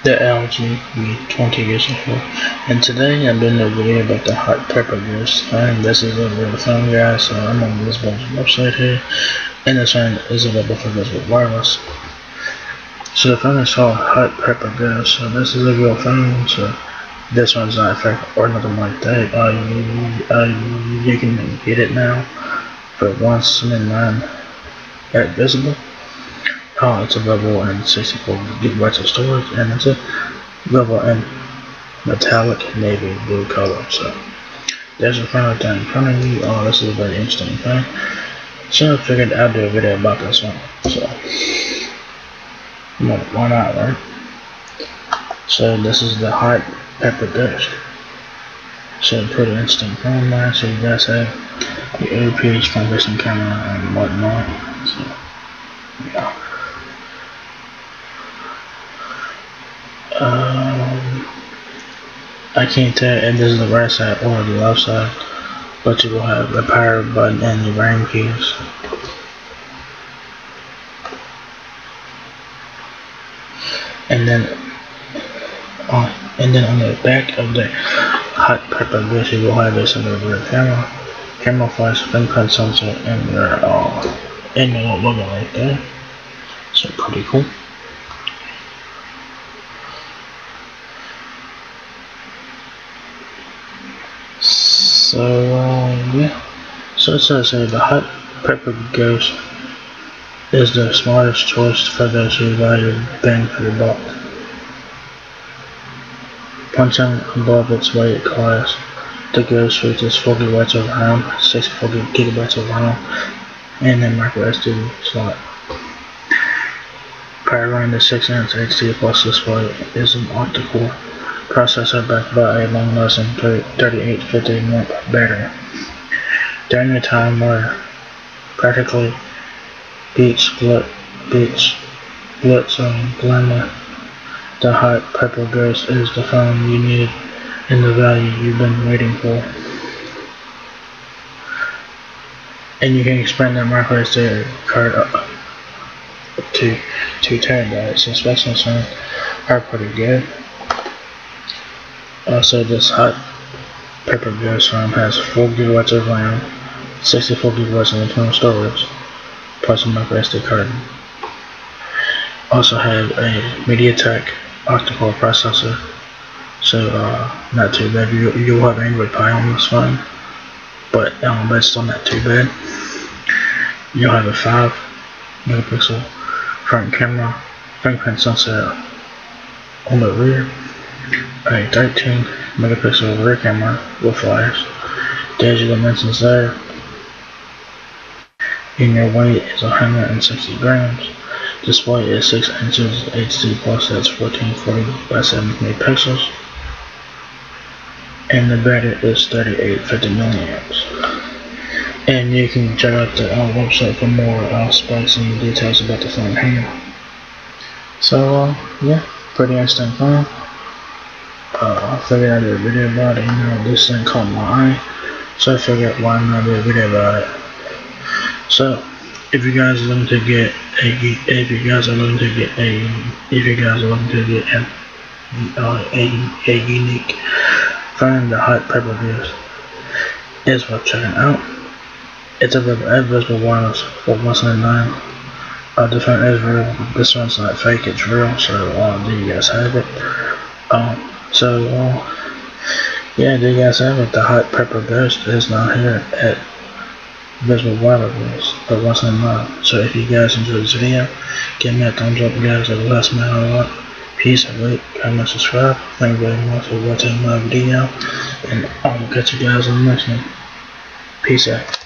the LG V20 years ago, and today I'm doing a video about the hot pepper ghost. And this is a real phone, guys, so I'm on this website here, and this one is available for Visible Wireless. So the phone is called Hot Pepper Ghost, so this is a real phone, so this one's not fake or nothing like that. You can get it now for $179 at Visible. It's available in 64 gigabytes of storage, and it's available in metallic navy blue color. So there's a phone right there in front of you. This is a very interesting thing. So I figured I'd do a video about this one. So why not, right? So this is the Hot Pepper Ghost. So pretty interesting phone there. So you guys have your OPH front-facing camera and whatnot. So yeah. I can't tell if this is the right side or the left side, but you will have the power button and the ring keys. And then on the back of the Hot Pepper Ghost, you will have this in the rear camera flash, fingerprint sensor, and your logo right there. So pretty cool. So yeah. So it says here the Hot Pepper Ghost is the smartest choice for those who value bang for your buck. Punching above its weight class, the Ghost features 4 GB of RAM, 64 GB of RAM, and a micro SD slot. Powering the 6-inch HD Plus display is an octa-core processor backed by a long-lasting 3850 mAh battery. During a time where practically beats glitz and glamour, the Hot Pepper Ghost is the phone you need and the value you've been waiting for. And you can expand that micro SD card up to 2 TB, so specs are pretty good. Also, this Hot Pepper Ghost phone has 4 GB of RAM, 64 GB of internal storage, plus a micro SD card. Also have a MediaTek octa-core processor, so not too bad. You'll have Android Pie on this phone, but it's still not too bad. You'll have a 5 megapixel front camera, fingerprint sensor on the rear, a 13 megapixel rear camera with flash. There's your dimensions there. And your weight is 160 grams. Display is 6 inches HD plus, that's 1440 by 720 pixels. And the battery is 3850 milliamps. And you can check out the website for more specs and details about the phone here. So yeah, pretty interesting phone. I figured I'd do a video about it. This thing caught my eye, so I figured why not do a video about it. So if you guys are looking to get a unique phone, the Hot Pepper Ghost is worth checking out. It's available at Visible Wireless for $179. The phone is real. This one's not fake, it's real. So do you guys have it? Yeah, do you guys have it? The Hot Pepper Ghost is now here at Visible Wireless for $179. So if you guys enjoyed this video, give me a thumbs up, guys. It will help me out a lot. Peace, like, comment, subscribe. Thank you very much for watching my video, and I will catch you guys on the next one. Peace out.